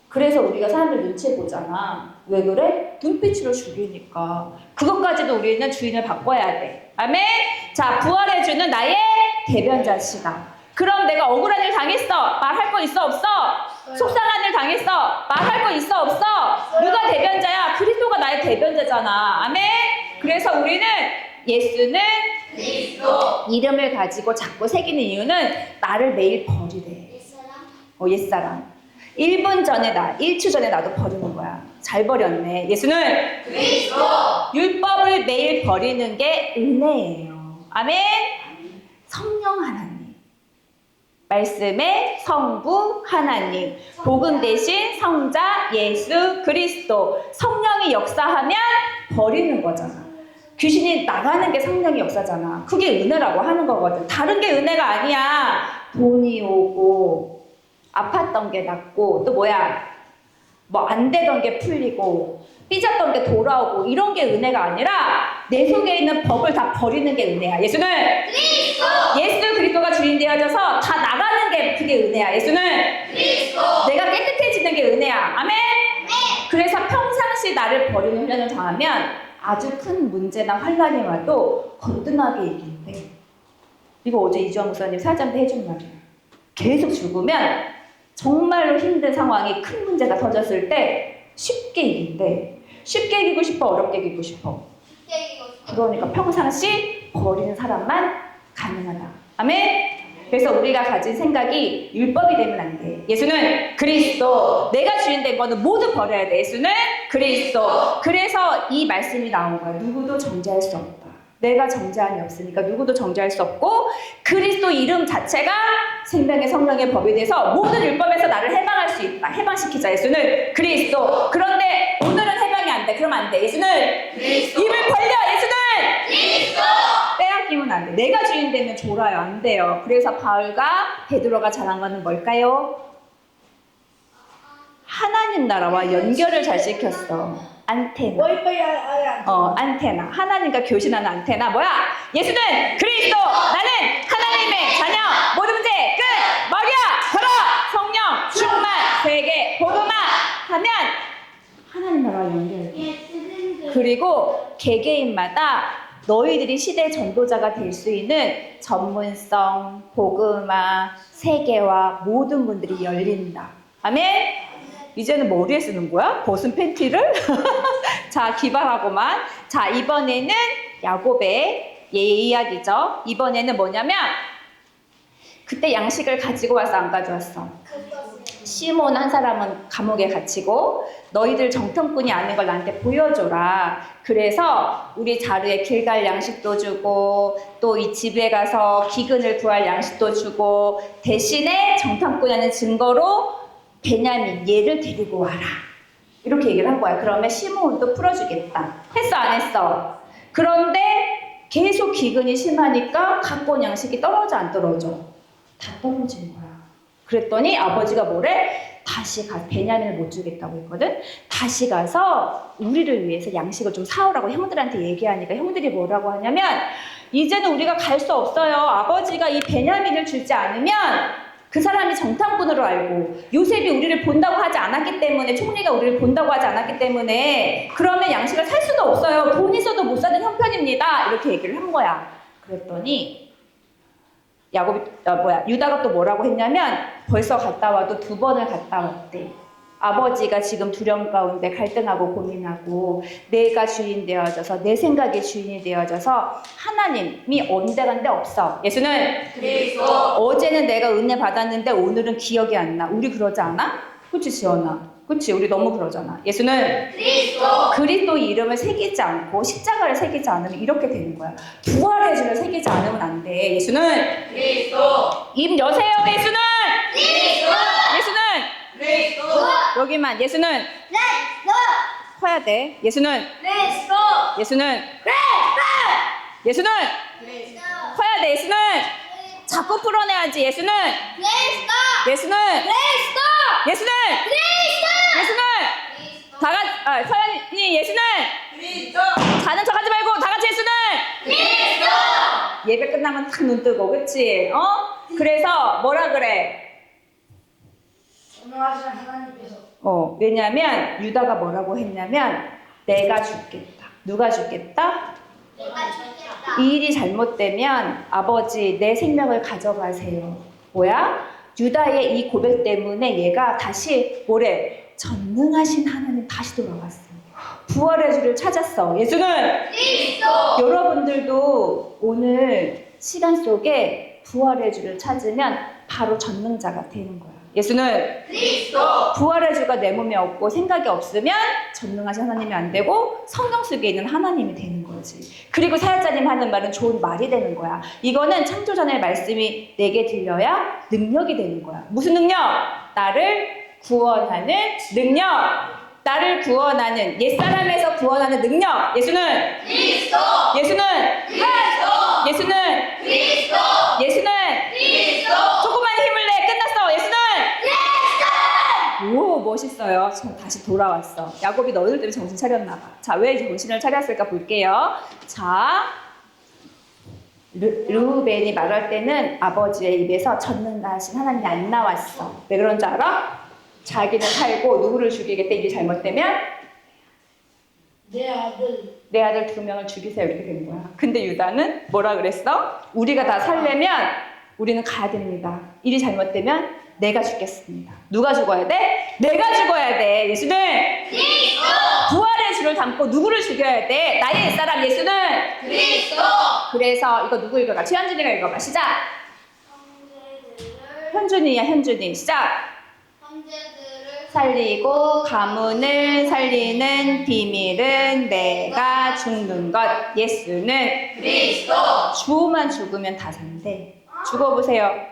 그래서 우리가 사람들 눈치 보잖아. 왜 그래? 눈빛으로 죽이니까. 그것까지도 우리는 주인을 바꿔야 돼. 아멘? 자, 부활의 주는 나의 대변자시다. 그럼 내가 억울한 일 당했어. 말할 거 있어 없어? 속상한 일 당했어. 말할 거 있어 없어? 누가 대변자야? 그리스도가 나의 되잖아. 아멘. 그래서 우리는 예수는 그리스도 이름을 가지고 자꾸 새기는 이유는 나를 매일 버리래. 옛사람. 1분 전에 1초 전에 나도 버리는 거야. 잘 버렸네. 예수는 그리스도 율법을 매일 버리는 게 은혜예요. 아멘. 성령 하나님. 말씀의 성부 하나님. 복음 대신 성자 예수 그리스도. 성령이 역사하면 버리는 거잖아. 귀신이 나가는 게 성령의 역사잖아. 그게 은혜라고 하는 거거든. 다른 게 은혜가 아니야. 돈이 오고 아팠던 게 낫고 또 뭐야? 뭐 안 되던 게 풀리고 삐졌던 게 돌아오고 이런 게 은혜가 아니라 내 속에 있는 법을 다 버리는 게 은혜야. 예수는 그리스도 예수 그리스도가 주인 되어져서 다 나가는 게 그게 은혜야. 예수는 그리스도 내가 깨끗해지는 게 은혜야. 아멘? 그래서 평상시 나를 버리는 훈련을 당하면 아주 큰 문제나 환란이 와도 거뜬하게 이긴대. 이거 어제 이주환 목사님 사자한테 해준 말이야. 계속 죽으면 정말로 힘든 상황이 큰 문제가 터졌을 때 쉽게 이긴대. 쉽게 이기고 싶어, 어렵게 이기고 싶어. 그러니까 평상시 버리는 사람만 가능하다. 아멘? 그래서 우리가 가진 생각이 율법이 되면 안 돼. 예수는 그리스도. 내가 주인 된 거는 모두 버려야 돼. 예수는 그리스도. 그래서 이 말씀이 나온 거야. 누구도 정죄할 수 없다. 내가 정죄함이 없으니까 누구도 정죄할 수 없고 그리스도 이름 자체가 생명의 성령의 법이 돼서 모든 율법에서 나를 해방할 수 있다. 해방시키자. 예수는 그리스도. 그런데 오늘은 해방이 안 돼. 그러면 안 돼. 예수는 그리스도 입을 벌려. 예수는 그리스도 빼앗기면 안 돼. 내가 주인 되면 졸아요. 안 돼요. 그래서 바울과 베드로가 잘한 거는 뭘까요? 하나님 나라와 연결을 잘 시켰어. 안테나. 안테나. 하나님과 교신하는 안테나. 뭐야? 예수는 그리스도. 나는 하나님의 자녀. 모든 문제 끝. 먹여. 걸어. 성령. 충만. 세계. 복음화. 하면 하나님 나라와 연결. 그리고 개개인마다 너희들이 시대 전도자가 될 수 있는 전문성, 복음화, 세계화 모든 분들이 열린다. 아멘? 이제는 머리에 쓰는 거야? 벗은 팬티를? 자, 기발하고만. 자, 이번에는 야곱의 이야기죠. 이번에는 뭐냐면 그때 양식을 가지고 와서 안 가져왔어. 시몬 한 사람은 감옥에 갇히고 너희들 정탐꾼이 아닌 걸 나한테 보여줘라. 그래서 우리 자루에 길 갈 양식도 주고 또 이 집에 가서 기근을 구할 양식도 주고 대신에 정탐꾼이라는 증거로 베냐민 얘를 데리고 와라. 이렇게 얘기를 한 거야. 그러면 시몬도 풀어주겠다. 했어 안 했어? 그런데 계속 기근이 심하니까 갖고 온 양식이 떨어져 안 떨어져? 다 떨어진 거야. 그랬더니 아버지가 뭐래? 다시 가 베냐민을 못 주겠다고 했거든. 다시 가서 우리를 위해서 양식을 좀 사오라고 형들한테 얘기하니까 형들이 뭐라고 하냐면 이제는 우리가 갈 수 없어요. 아버지가 이 베냐민을 주지 않으면 그 사람이 정탐꾼으로 알고 요셉이 우리를 본다고 하지 않았기 때문에 총리가 우리를 본다고 하지 않았기 때문에 그러면 양식을 살 수도 없어요. 돈 있어도 못 사는 형편입니다. 이렇게 얘기를 한 거야. 그랬더니 유다가 또 뭐라고 했냐면 벌써 갔다 와도 2번을 갔다 왔대. 아버지가 지금 두려움 가운데 갈등하고 고민하고 내가 주인 되어져서 내 생각이 주인이 되어져서 하나님이 온데간데 없어. 예수는 그리스도 어제는 내가 은혜 받았는데 오늘은 기억이 안 나. 우리 그러지 않아? 그치 지연아? 그치 우리 너무 그러잖아. 예수는 그리스도 이름을 새기지 않고 십자가를 새기지 않으면 이렇게 되는 거야. 부활의 주를 새기지 않으면 안 돼. 예수는 그리스도 입 여세요. 예수는 그리스도 예수는 그리스도 여기만 예수는 커야 돼. 예수는 예수는 예수는 커야 돼. 예수는 자꾸 풀어내야지. 예수는 예수는 예수는 예수는 서연이 예수는 그리스도 자는 척하지 말고 다 같이 예수는 그리스도 예배 끝나면 탁 눈 뜨고 그치? 그래서 뭐라 그래? 전능하신 하나님께서 왜냐면 유다가 뭐라고 했냐면 내가 죽겠다. 누가 죽겠다? 내가 죽겠다. 이 일이 잘못되면 아버지 내 생명을 가져가세요. 뭐야? 유다의 이 고백 때문에 얘가 다시 뭐래? 전능하신 하나님 다시 돌아왔어. 부활의 주를 찾았어. 예수는 그리스도. 여러분들도 오늘 시간 속에 부활의 주를 찾으면 바로 전능자가 되는 거야. 예수는 그리스도. 부활의 주가 내 몸에 없고 생각이 없으면 전능하신 하나님이 안 되고 성령 속에 있는 하나님이 되는 거지. 그리고 사역자님 하는 말은 좋은 말이 되는 거야. 이거는 창조전의 말씀이 내게 들려야 능력이 되는 거야. 무슨 능력? 나를 구원하는 능력. 나를 구원하는, 옛사람에서 구원하는 능력. 예수는 그리스도. 예수는 그리스도. 예수는 그리스도. 예수는 그리스도. 조금만 힘을 내. 끝났어. 예수는 그리스도. 오, 멋있어요. 저 다시 돌아왔어. 야곱이 너희들 때문에 정신 차렸나 봐. 자, 왜 정신을 차렸을까 볼게요. 자, 르우벤이 말할 때는 아버지의 입에서 전능하신 하나님이 안 나왔어. 왜 그런 줄 알아? 자기는 살고 누구를 죽이겠다. 일이 잘못되면 내 아들. 내 아들 2명을 죽이세요. 이렇게 된 거야. 근데 유다는 뭐라 그랬어? 우리가 다 살려면 우리는 가야 됩니다. 일이 잘못되면 내가 죽겠습니다. 누가 죽어야 돼? 내가 죽어야 돼. 예수는 그리스도. 부활의 주를 담고 누구를 죽여야 돼? 나의 옛사람 예수는. 그리스도. 그래서 이거 누구 읽어봐? 최현준이가 읽어봐. 시작. 형제들을. 현준이야, 현준이. 시작. 형제들을 살리고 가문을 살리는 비밀은 내가 죽는 것. 예수는 그리스도. 주만 죽으면 다 산대. 죽어보세요.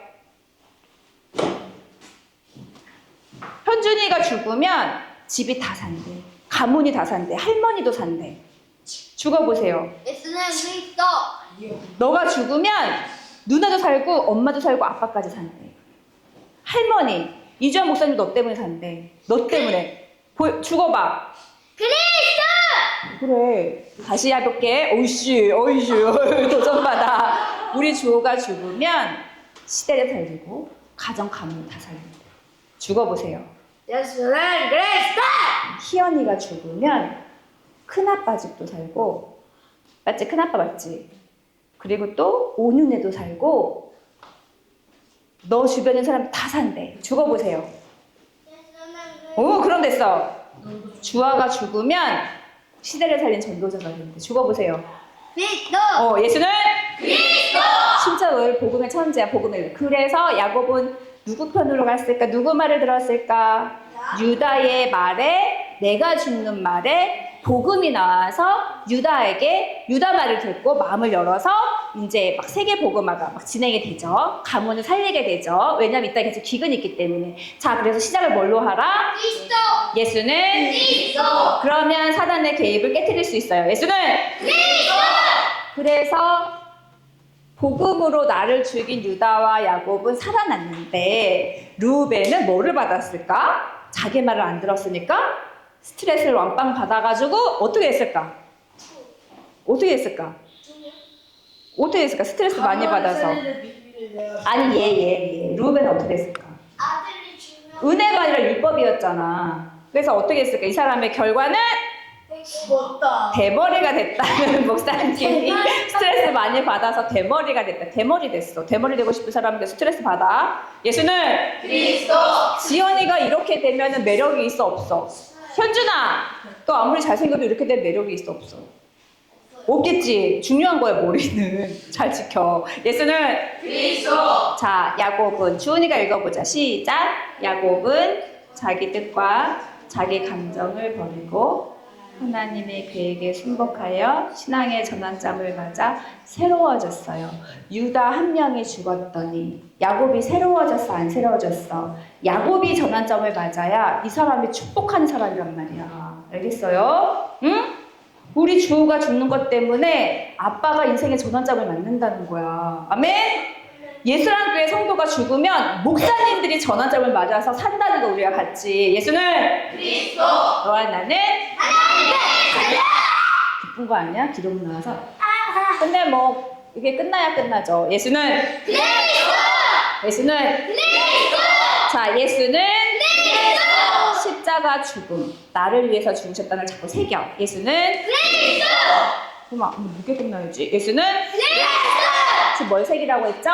현준이가 죽으면 집이 다 산대. 가문이 다 산대. 할머니도 산대. 죽어보세요. 예수는 그리스도. 너가 죽으면 누나도 살고 엄마도 살고 아빠까지 산대. 할머니, 이주환 목사님 너 때문에 산대. 너 때문에. 죽어봐. 그리스도. 그래. 다시 해볼게. 어이씨, 도전받아. 우리 주호가 죽으면 시대를 살리고 가정 가문 다 살린대. 죽어보세요. 예수는 그리스도. 희연이가 죽으면 큰아빠 집도 살고, 맞지? 큰아빠 맞지? 그리고 또 온윤애도 살고, 너 주변의 사람 다 산대. 죽어보세요. 예수는 오, 그럼 됐어. 주아가 죽으면 시대를 살린 전도자가 되는데 죽어보세요. 그리스도. 예수는 그리스도. 진짜 너희 복음의 천재야. 복음의. 그래서 야곱은 누구 편으로 갔을까? 누구 말을 들었을까? 유다의 말에, 내가 죽는 말에 복음이 나와서 유다에게 유다 말을 듣고 마음을 열어서 이제 막 세계 복음화가 막 진행이 되죠. 가문을 살리게 되죠. 왜냐면 이따 계속 기근이 있기 때문에. 자, 그래서 시작을 뭘로 하라? 그리스도. 예수는 그리스도. 그러면 사단의 개입을 깨트릴 수 있어요. 예수는 그리스도. 그래서 복음으로 나를 죽인 유다와 야곱은 살아났는데 르우벤은 뭐를 받았을까? 자기 말을 안 들었으니까 스트레스를 왕빵 받아가지고 어떻게 했을까? 어떻게 했을까? 어떻게 했을까? 스트레스 많이 받아서. 아니 얘 르우벤은 어떻게 했을까? 아들이 주면 은혜가 아니라 율법이었잖아. 그래서 어떻게 했을까? 이 사람의 결과는 못다. 대머리가 됐다는 목사님이 스트레스 많이 받아서 대머리가 됐다. 대머리 됐어. 대머리 되고 싶은 사람인데 스트레스 받아. 예수는 그리스도. 지연이가 이렇게 되면 매력이 있어 없어? 현준아, 너 아무리 잘생겨도 이렇게 된 매력이 있어 없어? 없겠지. 중요한 거야 머리는. 잘 지켜. 예수는 그리스도. 자, 야곱은 주은이가 읽어보자. 시작. 야곱은 자기 뜻과 자기 감정을 버리고 하나님의 계획에 순복하여 신앙의 전환점을 맞아 새로워졌어요. 유다 한 명이 죽었더니 야곱이 새로워졌어, 안 새로워졌어? 야곱이 전환점을 맞아야 이 사람이 축복하는 사람이란 말이야. 알겠어요? 응? 우리 주호가 죽는 것 때문에 아빠가 인생의 전환점을 맞는다는 거야. 아멘? 예수랑교회 성도가 죽으면 목사님들이 전환점을 맞아서 산다는 거 우리가 봤지. 예수는 그리스도. 너와 나는 하나님의 기쁜 거 아니야? 기록 나와서. 근데 뭐 이게 끝나야 끝나죠. 예수는 그리스도. 예수는 그리스도. 자, 예수는 그리스도. 십자가 죽음, 나를 위해서 죽으셨다는 걸 자꾸 새겨. 예수는 그리스도. 그럼 무게 끝나야지. 예수는 그리스도. 지금 뭘 새기라고 했죠?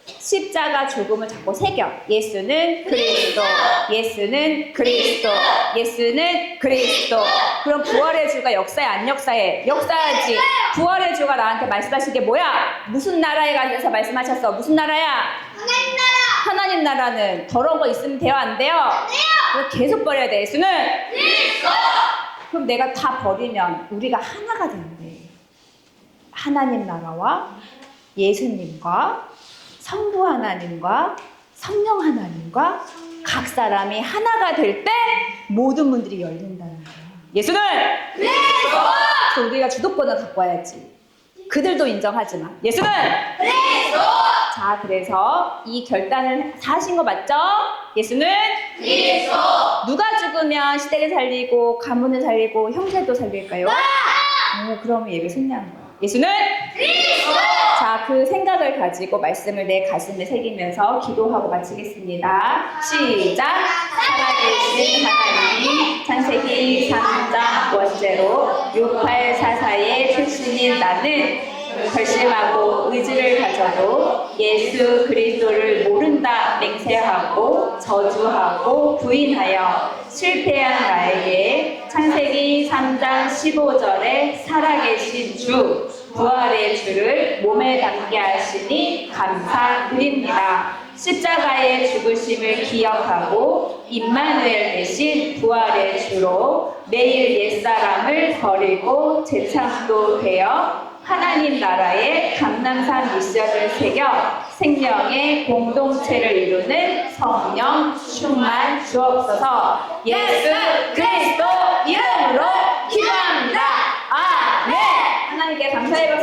십자가 죽음을 자꾸 새겨. 예수는 그리스도, 예수는 그리스도, 예수는 그리스도. 그럼 부활의 주가 역사해 안 역사해? 역사하지. 부활의 주가 나한테 말씀하신 게 뭐야? 무슨 나라에 관해서 말씀하셨어? 무슨 나라야? 하나님 나라. 하나님 나라는 더러운 거 있으면 돼요 안 돼요? 그래서 계속 버려야 돼. 예수는 그리스도. 그럼 내가 다 버리면 우리가 하나가 된대. 하나님 나라와 예수님과 성부 하나님과 성령 하나님과 각 사람이 하나가 될 때 모든 문들이 열린다는 거야. 예수는 그리스도. 그래서 우리가 주도권을 갖고 와야지. 그들도 인정하지만 예수는 그리스도. 자, 그래서 이 결단을 하신 거 맞죠? 예수는 그리스도. 누가 죽으면 시대를 살리고 가문을 살리고 형제도 살릴까요? 그러면 예배 승리하는 거야. 예수는 그리스도. 자, 그 생각을 가지고 말씀을 내 가슴에 새기면서 기도하고 마치겠습니다. 시작! 살아계신 하나님, 창세기 3장 번째로 6844의 출신인 나는 결심하고 의지를 가져도 예수 그리스도를 모른다 맹세하고 저주하고 부인하여 실패한 나에게 창세기 3장 15절에 살아계신 주 부활의 주를 몸에 담게 하시니 감사드립니다. 십자가의 죽으심을 기억하고 임마누엘 대신 부활의 주로 매일 옛사람을 버리고 재창도 되어 하나님 나라의 감남산 미션을 새겨 생명의 공동체를 이루는 성령 충만 주옵소서. 예수 그리스도 이름으로 기도합니다. 아멘. 하나님께 감사의 박수